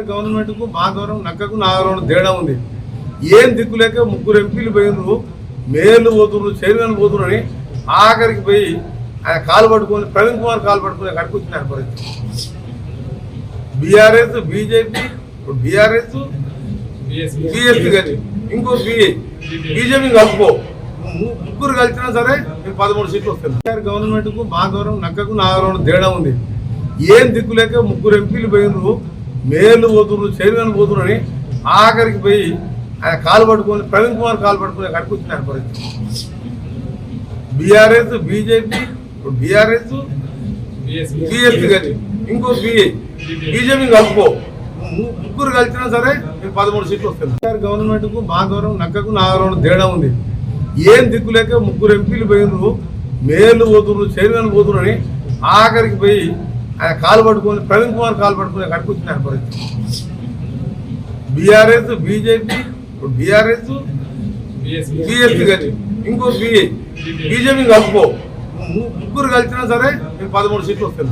Government కు మా గౌరవం నక్కకు నా గౌరవం తేడా ఉంది. ఏం దిక్కు లేక 3 ఎంపీలు పోయినరు, మేయర్లు పోతున్నారు, చైర్మన్ పోతున్నారని ఆఖరికి పోయి ఆయన కాలు పట్టుకొని ప్రవీణ్ కుమార్ కాలు పట్టుకుని అక్కడికి వచ్చినారు పరిస్థితి. బీఆర్ఎస్, బీజేపీ, బీఆర్ఎస్, బీఎస్పీ కానీ ఇంకో బీజేపీ కలుపుకో, 3 కలిసినా సరే మీకు 13 సీట్లు వస్తాయి. గవర్నమెంట్ కు మా గౌరవం నక్కకు నా గౌరవం తేడా ఉంది. ఏం దిక్కు లేక 3 ఎంపీలు పోయినరు, మేయర్లు పోతున్నారు, చైర్మన్ పోతున్నారని ఆఖరికి పోయి ఆయన కాలు పట్టుకొని ప్రవీణ్ కుమార్ కాలు పట్టుకుని అక్కడికి వచ్చినారు పరిస్థితి. బీఆర్ఎస్, బీజేపీ, బీఆర్ఎస్, బీఎస్పీ కానీ ఇంకో బీజేపీ కలుపుకో, 3 కలిసినా సరే మీకు 13 సీట్లు వస్తాయి. గవర్నమెంట్ కు మా గౌరవం నక్కకు నా గౌరవం తేడా ఉంది. ఏం దిక్కు లేక 3 ఎంపీలు పోయినరు, మేయర్లు పోతున్నారు, చైర్మన్ పోతున్నారని ఆఖరికి పోయి ఆయన కాలు పట్టుకొని ప్రవీణ్ కుమార్ కాలు పట్టుకుని అక్కడికి వచ్చినారు పరిస్థితి. బీఆర్ఎస్, బీజేపీ, బీఆర్ఎస్, బీఎస్పీ కానీ ఇంకో బీజేపీ కలుపుకో, 3 కలిసినా సరే మీకు 13 సీట్లు వస్తాయి.